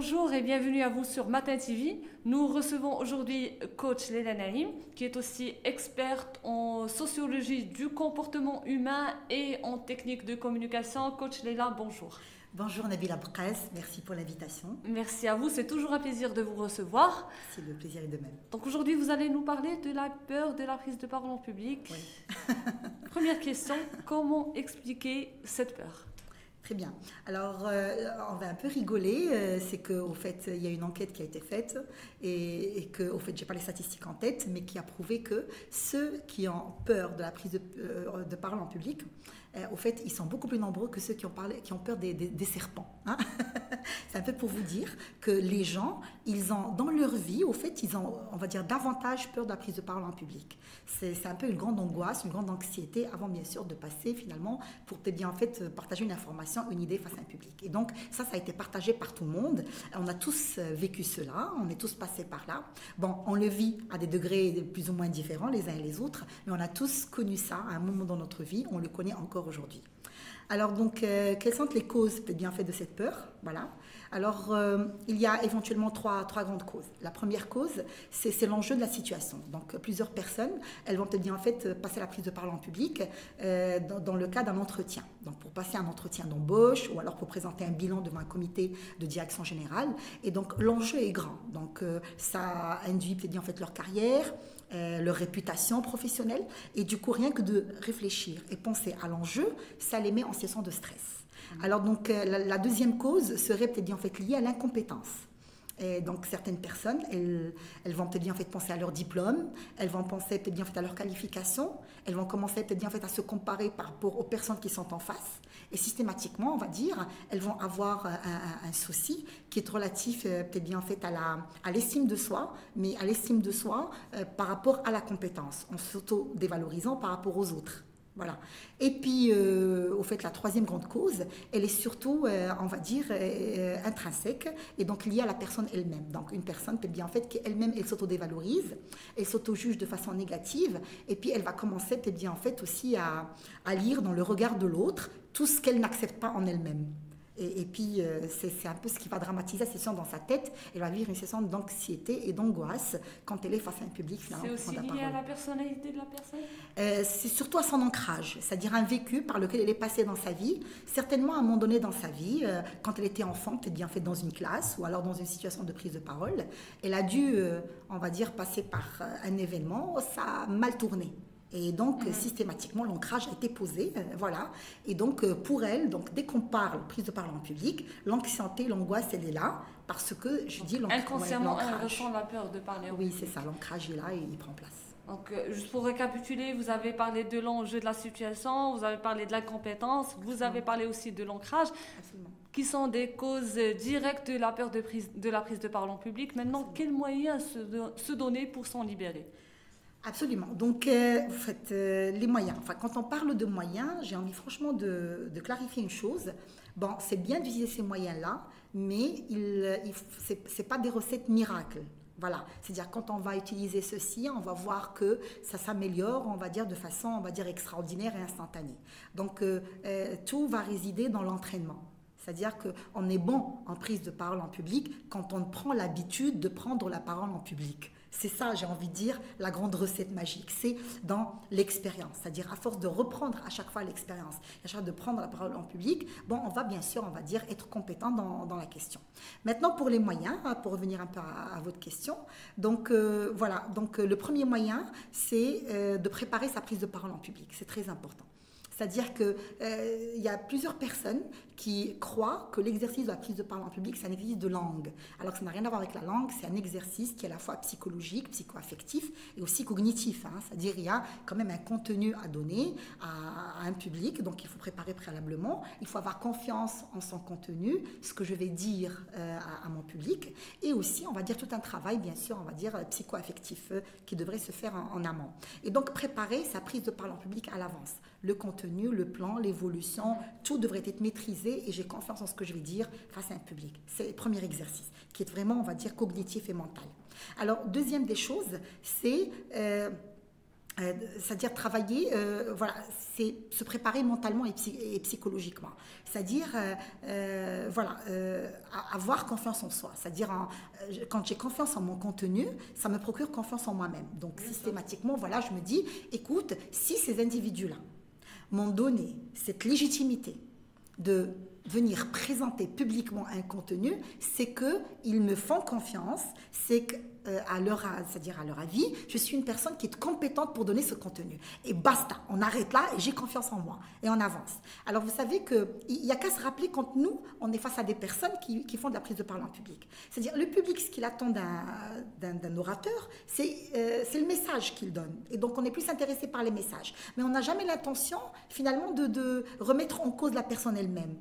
Bonjour et bienvenue à vous sur Matin TV. Nous recevons aujourd'hui coach Leila Naïm, qui est aussi experte en sociologie du comportement humain et en technique de communication. Coach Leila, bonjour. Bonjour Nabila Boukrez, merci pour l'invitation. Merci à vous, c'est toujours un plaisir de vous recevoir. C'est le plaisir est de même. Donc aujourd'hui, vous allez nous parler de la peur de la prise de parole en public. Oui. Première question, comment expliquer cette peur ? Très bien. Alors, on va un peu rigoler. C'est qu'au fait, il y a une enquête qui a été faite et que, au fait, j'ai pas les statistiques en tête, mais qui a prouvé que ceux qui ont peur de la prise de parole en public, au fait, ils sont beaucoup plus nombreux que ceux qui ont peur des serpents. Hein. C'est un peu pour vous dire que les gens, ils ont, dans leur vie, au fait, ils ont, on va dire, davantage peur de la prise de parole en public. C'est un peu une grande angoisse, une grande anxiété avant, bien sûr, de passer, finalement, pour peut-être bien, en fait, partager une information, une idée face à un public. Et donc, ça a été partagé par tout le monde. On a tous vécu cela, on est tous passés par là. Bon, on le vit à des degrés plus ou moins différents les uns et les autres, mais on a tous connu ça à un moment dans notre vie, on le connaît encore aujourd'hui. Alors donc, quelles sont les causes peut-être bien faites de cette peur? Voilà. Alors, il y a éventuellement trois grandes causes. La première cause, c'est l'enjeu de la situation. Donc, plusieurs personnes, elles vont peut-être bien en fait passer la prise de parole en public dans le cas d'un entretien. Donc, pour passer un entretien d'embauche ou alors pour présenter un bilan devant un comité de direction générale. Et donc, l'enjeu est grand. Donc, ça induit peut-être bien en fait leur carrière, leur réputation professionnelle. Et du coup, rien que de réfléchir et penser à l'enjeu, ça les met en situation de stress. Alors donc la deuxième cause serait peut-être bien en fait liée à l'incompétence. Et donc certaines personnes, elles vont peut-être bien en fait penser à leur diplôme, elles vont penser peut-être bien en fait à leur qualification, elles vont commencer peut-être bien en fait à se comparer par rapport aux personnes qui sont en face. Et systématiquement, on va dire, elles vont avoir un souci qui est relatif peut-être bien en fait à l'estime de soi, mais à l'estime de soi par rapport à la compétence, en s'auto-dévalorisant par rapport aux autres. Voilà. Et puis, au fait, la troisième grande cause, elle est surtout, on va dire, intrinsèque et donc liée à la personne elle-même. Donc, une personne peut bien, en fait, qu'elle-même, elle s'auto-dévalorise, elle s'auto-juge de façon négative et puis elle va commencer, peut-être bien, en fait, aussi à lire dans le regard de l'autre tout ce qu'elle n'accepte pas en elle-même. Et puis, c'est un peu ce qui va dramatiser la session dans sa tête. Elle va vivre une session d'anxiété et d'angoisse quand elle est face à un public. C'est aussi lié à la personnalité de la personne? C'est surtout à son ancrage, c'est-à-dire un vécu par lequel elle est passée dans sa vie. Certainement, à un moment donné dans sa vie, quand elle était enfant, peut-être bien fait dans une classe ou alors dans une situation de prise de parole, elle a dû, on va dire, passer par un événement, ça a mal tourné. Et donc, systématiquement, l'ancrage a été posé, voilà. Et donc, pour elle, donc, dès qu'on parle prise de parole en public, l'anxiété, l'angoisse, elle est là, parce que, je dis, inconsciemment, elle ressent la peur de parler en public. Oui, c'est ça, l'ancrage est là et il prend place. Donc, juste pour récapituler, vous avez parlé de l'enjeu de la situation, vous avez parlé de la compétence, vous avez parlé aussi de l'ancrage, qui sont des causes directes de la peur de la prise de parole en public. Maintenant, quels moyens se donner pour s'en libérer? Absolument. Donc, vous faites les moyens. Enfin, quand on parle de moyens, j'ai envie franchement de clarifier une chose. Bon, c'est bien d'utiliser ces moyens-là, mais ce n'est pas des recettes miracles. Voilà. C'est-à-dire, quand on va utiliser ceci, on va voir que ça s'améliore, on va dire, de façon, on va dire, extraordinaire et instantanée. Donc, tout va résider dans l'entraînement. C'est-à-dire qu'on est bon en prise de parole en public quand on prend l'habitude de prendre la parole en public. C'est ça, j'ai envie de dire, la grande recette magique. C'est dans l'expérience. C'est-à-dire, à force de reprendre à chaque fois l'expérience, à chaque fois de prendre la parole en public, bon, on va bien sûr, on va dire, être compétent dans la question. Maintenant, pour les moyens, pour revenir un peu à votre question, donc voilà, donc le premier moyen, c'est de préparer sa prise de parole en public. C'est très important. C'est-à-dire qu'il y a plusieurs personnes qui croient que l'exercice de la prise de parole en public, c'est un exercice de langue. Alors que ça n'a rien à voir avec la langue, c'est un exercice qui est à la fois psychologique, psycho-affectif et aussi cognitif. Hein. C'est-à-dire qu'il y a quand même un contenu à donner à un public, donc il faut préparer préalablement. Il faut avoir confiance en son contenu, ce que je vais dire à mon public. Et aussi, on va dire tout un travail, bien sûr, on va dire psycho-affectif qui devrait se faire en amont. Et donc préparer sa prise de parole en public à l'avance. Le contenu, le plan, l'évolution, tout devrait être maîtrisé et j'ai confiance en ce que je vais dire face à un public. C'est le premier exercice qui est vraiment, on va dire, cognitif et mental. Alors, deuxième des choses, c'est C'est-à-dire travailler, voilà, c'est se préparer mentalement et psychologiquement. C'est-à-dire, voilà, avoir confiance en soi. C'est-à-dire, quand j'ai confiance en mon contenu, ça me procure confiance en moi-même. Donc, systématiquement, voilà, je me dis, écoute, si ces individus-là m'ont donné cette légitimité de venir présenter publiquement un contenu, c'est qu'ils me font confiance, c'est que c'est-à-dire à leur avis, je suis une personne qui est compétente pour donner ce contenu. Et basta, on arrête là et j'ai confiance en moi. Et on avance. Alors vous savez qu'il n'y a qu'à se rappeler quand nous, on est face à des personnes qui font de la prise de parole en public. C'est-à-dire le public, ce qu'il attend d'un orateur, c'est le message qu'il donne. Et donc on est plus intéressé par les messages. Mais on n'a jamais l'intention finalement de remettre en cause la personne elle-même.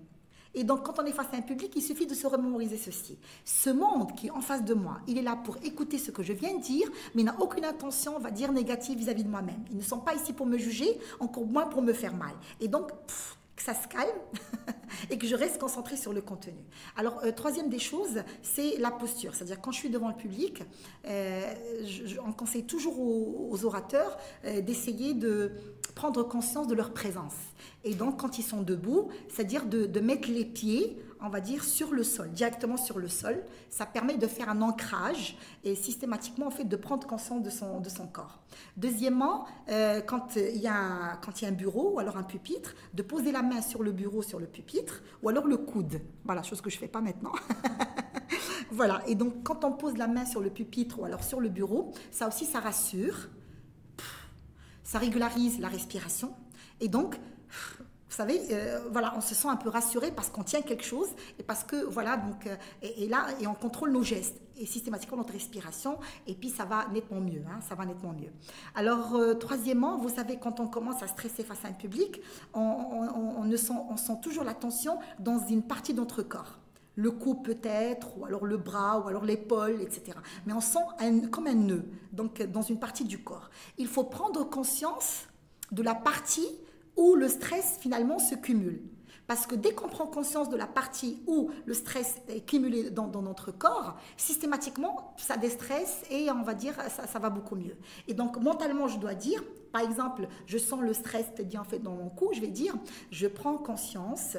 Et donc, quand on est face à un public, il suffit de se remémoriser ceci. Ce monde qui est en face de moi, il est là pour écouter ce que je viens de dire, mais il n'a aucune intention, on va dire, négative vis-à-vis de moi-même. Ils ne sont pas ici pour me juger, encore moins pour me faire mal. Et donc, que ça se calme et que je reste concentrée sur le contenu. Alors, troisième des choses, c'est la posture. C'est-à-dire, quand je suis devant le public, on conseille toujours aux orateurs d'essayer de prendre conscience de leur présence. Et donc, quand ils sont debout, c'est-à-dire de mettre les pieds, on va dire, sur le sol, directement sur le sol. Ça permet de faire un ancrage et systématiquement, en fait, de prendre conscience de son corps. Deuxièmement, quand il y a un bureau ou alors un pupitre, de poser la main sur le bureau, sur le pupitre, ou alors le coude. Voilà, chose que je ne fais pas maintenant. Voilà, et donc, quand on pose la main sur le pupitre ou alors sur le bureau, ça aussi, ça rassure. Ça régularise la respiration. Et donc, vous savez, voilà, on se sent un peu rassuré parce qu'on tient quelque chose et parce que, voilà, donc, et là, et on contrôle nos gestes et systématiquement notre respiration et puis ça va nettement mieux, hein, ça va nettement mieux. Alors, troisièmement, vous savez, quand on commence à stresser face à un public, on sent toujours la tension dans une partie de notre corps. Le cou peut-être, ou alors le bras, ou alors l'épaule, etc. Mais on sent comme un nœud, donc dans une partie du corps. Il faut prendre conscience de la partie où le stress finalement se cumule. Parce que dès qu'on prend conscience de la partie où le stress est cumulé dans notre corps, systématiquement, ça déstresse et on va dire, ça va beaucoup mieux. Et donc, mentalement, je dois dire, par exemple, je sens le stress bien fait dans mon cou, je vais dire, je prends conscience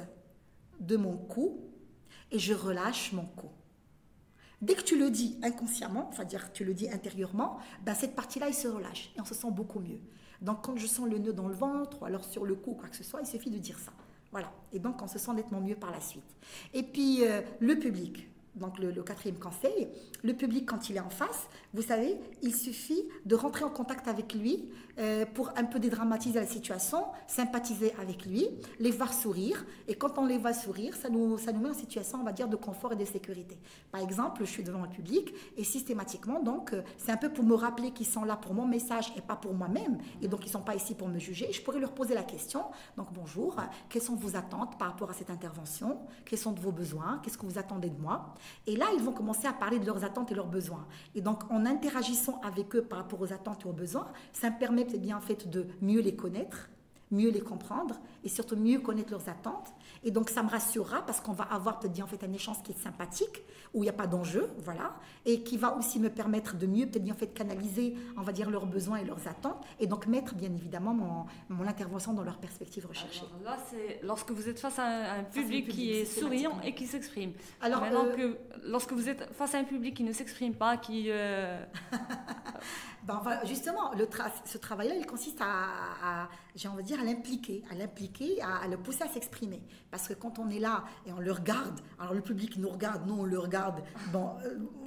de mon cou et je relâche mon cou. Dès que tu le dis inconsciemment, c'est-à-dire tu le dis intérieurement, ben cette partie-là, elle se relâche et on se sent beaucoup mieux. Donc, quand je sens le nœud dans le ventre ou alors sur le cou, quoi que ce soit, il suffit de dire ça. Voilà. Et donc, on se sent nettement mieux par la suite. Et puis, le public. Donc, le quatrième conseil, le public, quand il est en face, vous savez, il suffit de rentrer en contact avec lui pour un peu dédramatiser la situation, sympathiser avec lui, les voir sourire. Et quand on les voit sourire, ça nous met en situation, on va dire, de confort et de sécurité. Par exemple, je suis devant le public et systématiquement, donc, c'est un peu pour me rappeler qu'ils sont là pour mon message et pas pour moi-même. Et donc, ils ne sont pas ici pour me juger. Je pourrais leur poser la question. Donc, bonjour, quelles sont vos attentes par rapport à cette intervention? Quels sont vos besoins? Qu'est-ce que vous attendez de moi? Et là, ils vont commencer à parler de leurs attentes et leurs besoins. Et donc, en interagissant avec eux par rapport aux attentes et aux besoins, ça me permet bien en fait de mieux les connaître, mieux les comprendre et surtout mieux connaître leurs attentes. Et donc, ça me rassurera parce qu'on va avoir peut-être bien en fait un échange qui est sympathique, où il n'y a pas d'enjeu, voilà, et qui va aussi me permettre de mieux peut-être bien en fait canaliser, on va dire, leurs besoins et leurs attentes, et donc mettre bien évidemment mon intervention dans leur perspective recherchée. Alors là, c'est lorsque vous êtes face à un public qui est souriant et qui s'exprime. Alors, maintenant que lorsque vous êtes face à un public qui ne s'exprime pas, qui... Ben, justement, ce travail-là, il consiste j'ai envie de dire, à l'impliquer, à le pousser à s'exprimer. Parce que quand on est là et on le regarde, alors le public nous regarde, nous on le regarde, bon,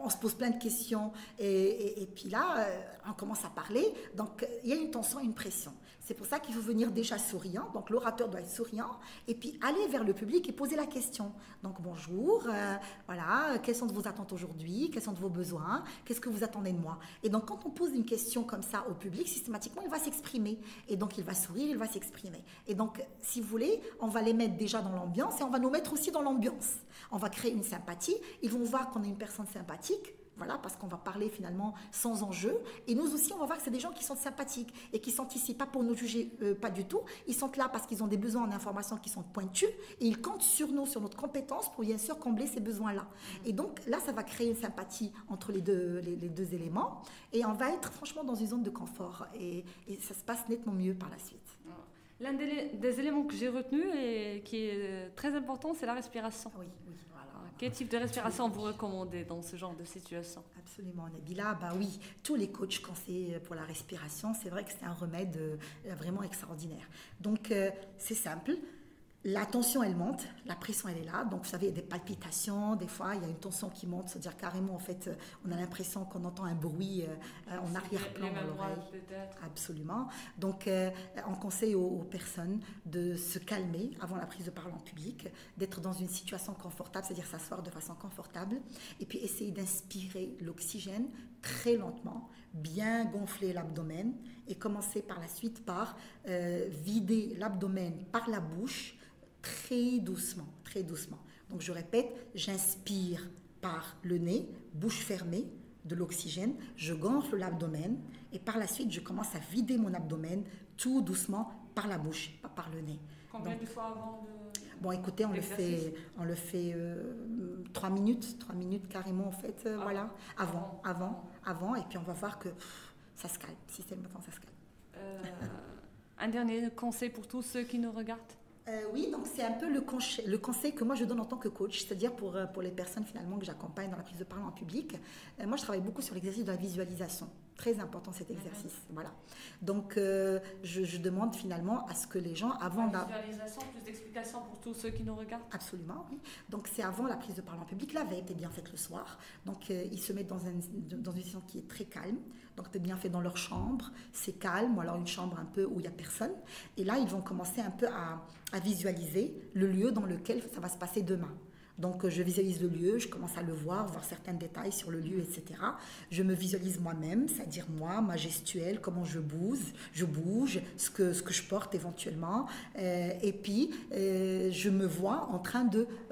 on se pose plein de questions et puis là, on commence à parler. Donc, il y a une tension, une pression. C'est pour ça qu'il faut venir déjà souriant. Donc, l'orateur doit être souriant et puis aller vers le public et poser la question. Donc, bonjour, voilà, quelles sont vos attentes aujourd'hui? Quels sont vos besoins? Qu'est-ce que vous attendez de moi? Et donc, quand on pose une question comme ça au public, systématiquement, il va s'exprimer. Et donc, il va sourire, il va s'exprimer. Et donc, si vous voulez, on va les mettre déjà dans l'ambiance et on va nous mettre aussi dans l'ambiance. On va créer une sympathie. Ils vont voir qu'on est une personne sympathique. voilà, parce qu'on va parler finalement sans enjeu. Et nous aussi, on va voir que c'est des gens qui sont sympathiques et qui sont ici, pas pour nous juger, pas du tout. Ils sont là parce qu'ils ont des besoins en information qui sont pointus et ils comptent sur nous, sur notre compétence pour bien sûr combler ces besoins-là. Et donc là, ça va créer une sympathie entre les deux éléments et on va être franchement dans une zone de confort et ça se passe nettement mieux par la suite. L'un des éléments que j'ai retenu et qui est très important, c'est la respiration. Oui, voilà. Quel type de respiration vous recommandez dans ce genre de situation? Absolument, Nabila. Bah oui, tous les coachs conseillent pour la respiration. C'est vrai que c'est un remède vraiment extraordinaire. Donc, c'est simple. La tension, elle monte, la pression, elle est là. Donc, vous savez, il y a des palpitations, des fois, il y a une tension qui monte, c'est-à-dire carrément, en fait, on a l'impression qu'on entend un bruit en arrière-plan dans l'oreille. Peut-être. Absolument. Donc, on conseille aux personnes de se calmer avant la prise de parole en public, d'être dans une situation confortable, c'est-à-dire s'asseoir de façon confortable, et puis essayer d'inspirer l'oxygène très lentement, bien gonfler l'abdomen, et commencer par la suite par vider l'abdomen par la bouche, très doucement, très doucement. Donc je répète, j'inspire par le nez, bouche fermée, de l'oxygène, je gonfle l'abdomen et par la suite je commence à vider mon abdomen tout doucement par la bouche, pas par le nez. Combien de fois avant Bon, écoutez, on le fait 3 minutes carrément en fait, voilà, avant et puis on va voir que ça se calme, systématiquement ça se calme. Un dernier conseil pour tous ceux qui nous regardent? Oui, donc c'est un peu le conseil que moi je donne en tant que coach, c'est-à-dire pour les personnes finalement que j'accompagne dans la prise de parole en public. Moi, je travaille beaucoup sur l'exercice de la visualisation. Très important cet exercice, voilà. Donc, je demande finalement à ce que les gens, avant la visualisation, plus d'explications pour tous ceux qui nous regardent. Absolument, oui. Donc, c'est avant la prise de parole en public. La veille était bien faite le soir. Donc, ils se mettent dans une situation qui est très calme. Donc, c'est bien fait dans leur chambre. C'est calme, ou alors une chambre un peu où il n'y a personne. Et là, ils vont commencer un peu à visualiser le lieu dans lequel ça va se passer demain. Donc, je visualise le lieu, je commence à le voir certains détails sur le lieu, etc. Je me visualise moi-même, c'est-à-dire moi, ma gestuelle, comment je bouge, ce que je porte éventuellement. Et puis, je me vois en train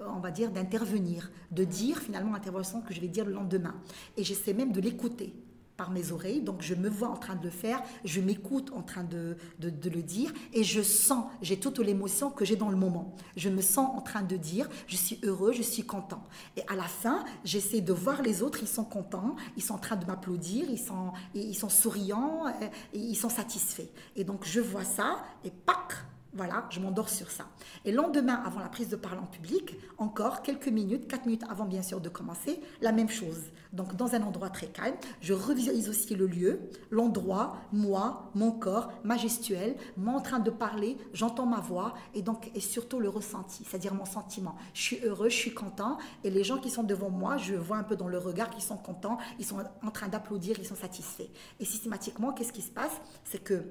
on va dire, d'intervenir, de dire finalement l'intervention que je vais dire le lendemain. Et j'essaie même de l'écouter par mes oreilles, donc je me vois en train de le faire, je m'écoute en train de le dire et je sens, j'ai toute l'émotion que j'ai dans le moment. Je me sens en train de dire, je suis heureux, je suis content. Et à la fin, j'essaie de voir les autres, ils sont contents, ils sont en train de m'applaudir, ils sont souriants, et ils sont satisfaits. Et donc je vois ça et pac, voilà, je m'endors sur ça. Et le lendemain, avant la prise de parole en public, encore quelques minutes, 4 minutes avant bien sûr de commencer, la même chose. Donc dans un endroit très calme, je revisualise aussi le lieu, l'endroit, moi, mon corps, ma gestuelle, moi en train de parler, j'entends ma voix et surtout le ressenti, c'est-à-dire mon sentiment. Je suis heureux, je suis content et les gens qui sont devant moi, je vois un peu dans le regard qu'ils sont contents, ils sont en train d'applaudir, ils sont satisfaits. Et systématiquement, qu'est-ce qui se passe? C'est que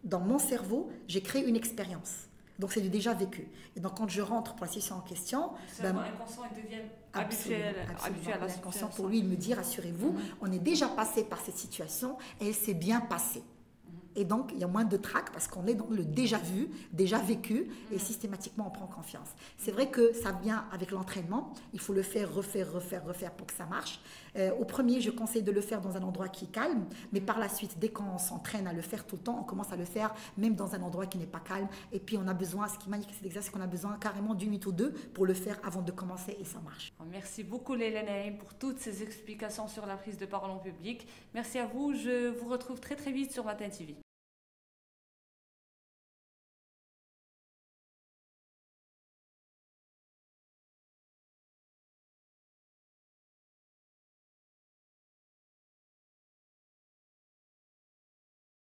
dans mon cerveau, j'ai créé une expérience. Donc, c'est du déjà vécu. Et donc, quand je rentre pour la situation en question... Le cerveau inconscient, il devient habitué à la situation. Pour lui, il me dit, rassurez-vous, on est déjà passé par cette situation et elle s'est bien passée. Et donc, il y a moins de trac parce qu'on est dans le déjà vu, déjà vécu et systématiquement, on prend confiance. C'est vrai que ça vient avec l'entraînement. Il faut le faire, refaire pour que ça marche. Au premier, je conseille de le faire dans un endroit qui est calme. Mais par la suite, dès qu'on s'entraîne à le faire tout le temps, on commence à le faire même dans un endroit qui n'est pas calme. Et puis, on a besoin, ce qui m'indique cet exercice, c'est qu'on a besoin carrément d'une minute ou deux pour le faire avant de commencer et ça marche. Merci beaucoup, Leila Naïm, pour toutes ces explications sur la prise de parole en public. Merci à vous. Je vous retrouve très, très vite sur Matin TV.